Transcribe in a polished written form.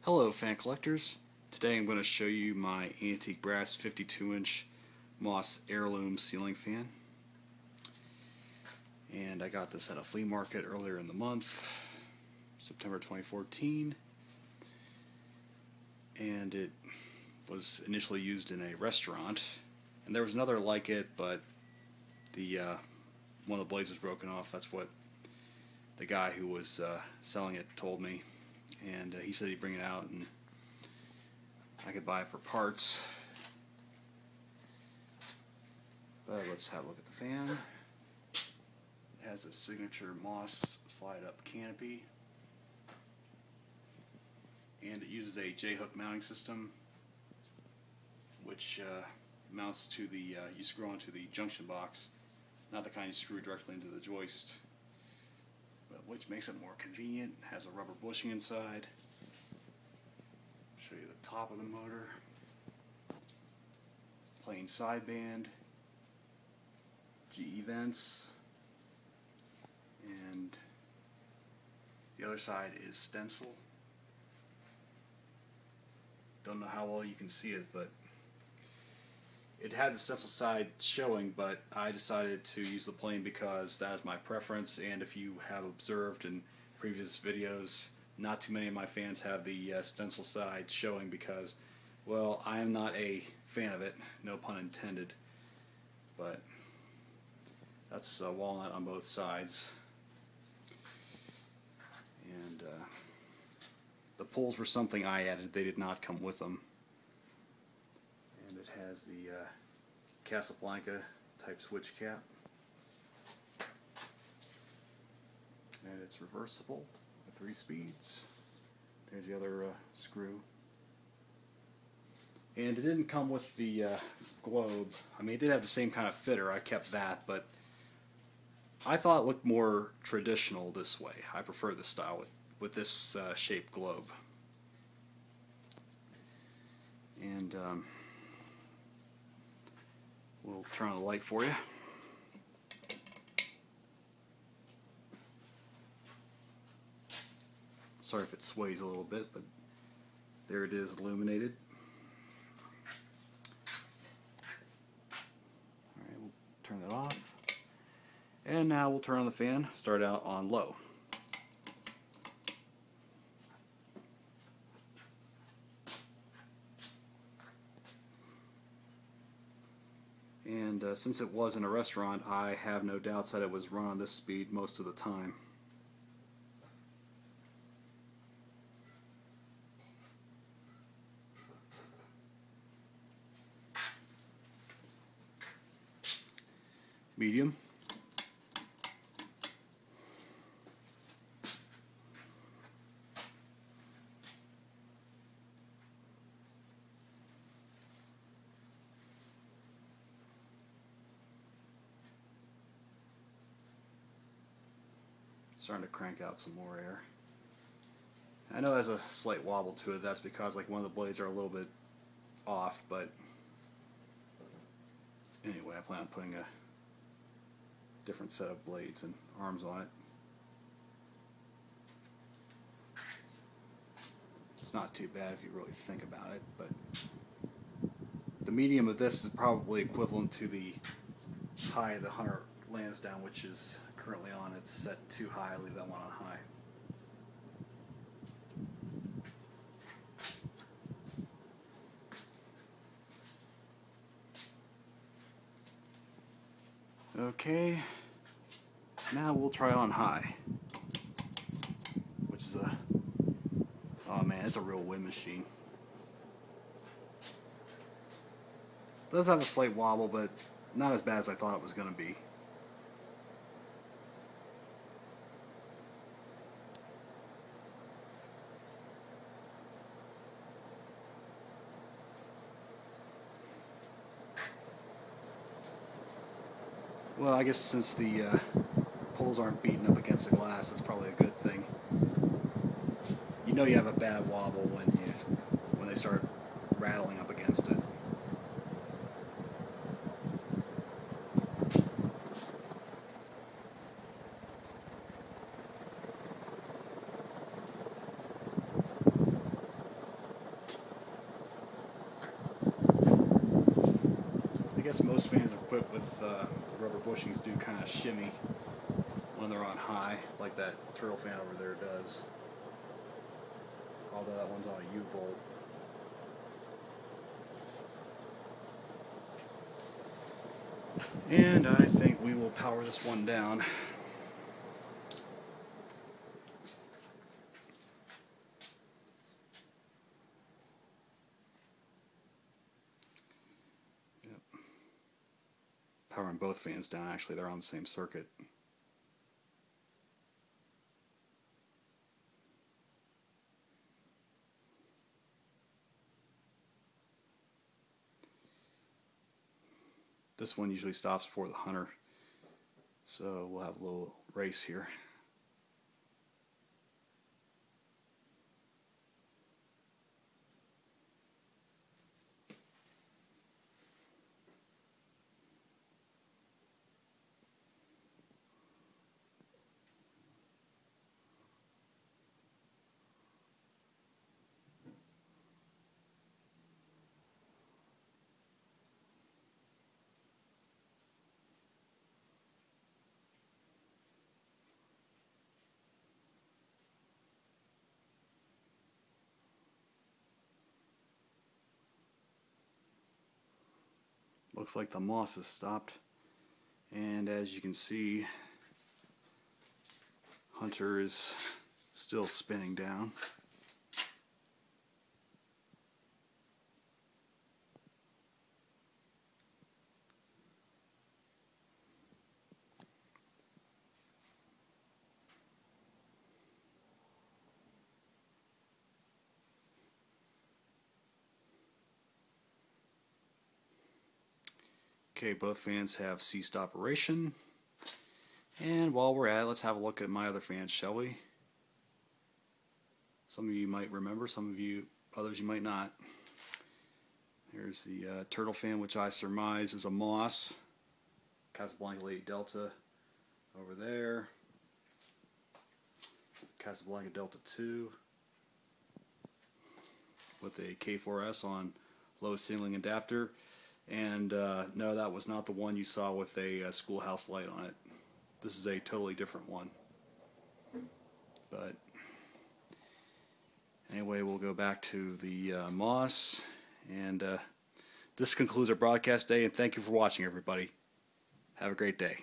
Hello fan collectors, today I'm going to show you my antique brass 52-inch Moss Heirloom ceiling fan. And I got this at a flea market earlier in the month, September 2014. And it was initially used in a restaurant. And there was another like it, but the one of the blades was broken off. That's what the guy who was selling it told me. And he said he'd bring it out and I could buy it for parts. But let's have a look at the fan. It has a signature Moss slide up canopy, and it uses a J-hook mounting system which mounts to the, you screw onto the junction box, not the kind you screw directly into the joist, but which makes it more convenient. It has a rubber bushing inside. Show you the top of the motor. Plain sideband, GE vents, and the other side is stencil. Don't know how well you can see it, but it had the stencil side showing, but I decided to use the plain because that is my preference. And if you have observed in previous videos, not too many of my fans have the stencil side showing because, well, I am not a fan of it, no pun intended, but that's walnut on both sides. And the pulls were something I added, they did not come with them. And it has the Casablanca type switch cap, and it's reversible with 3 speeds. There's the other screw. And it didn't come with the globe. I mean, it did have the same kind of fitter, I kept that, but I thought it looked more traditional this way. I prefer this style with this shaped globe. And we'll turn on the light for you. Sorry if it sways a little bit, but there it is, illuminated. Alright, we'll turn that off. And now we'll turn on the fan, start out on low. And since it was in a restaurant, I have no doubts that it was run on this speed most of the time. Medium. Starting to crank out some more air. I know it has a slight wobble to it. That's because like one of the blades are a little bit off, but anyway, I plan on putting a different set of blades and arms on it. It's not too bad if you really think about it, but the medium of this is probably equivalent to the high the Hunter Lansdowne, which is currently on. It's set too high. I leave that one on high. Okay, now we'll try on high, which is a, oh man, it's a real wind machine. It does have a slight wobble, but not as bad as I thought it was going to be. Well, I guess since the poles aren't beating up against the glass, that's probably a good thing. You know you have a bad wobble when they start rattling up against it. guess most fans equipped with the rubber bushings do kind of shimmy when they're on high, like that turtle fan over there does. Although that one's on a U-bolt. And I think we will power this one down. Yep. Powering both fans down, actually, they're on the same circuit. This one usually stops before the hunter, so we'll have a little race here. Looks like the moss has stopped, and as you can see, Hunter is still spinning down. Okay, both fans have ceased operation. And while we're at it, let's have a look at my other fans, shall we? Some of you might remember, some of you, others you might not. Here's the turtle fan, which I surmise is a moss. Casablanca Lady Delta over there. Casablanca Delta 2 with a K4S on low ceiling adapter. And no, that was not the one you saw with a schoolhouse light on it. This is a totally different one. But anyway, we'll go back to the moss. And this concludes our broadcast day. And thank you for watching, everybody. Have a great day.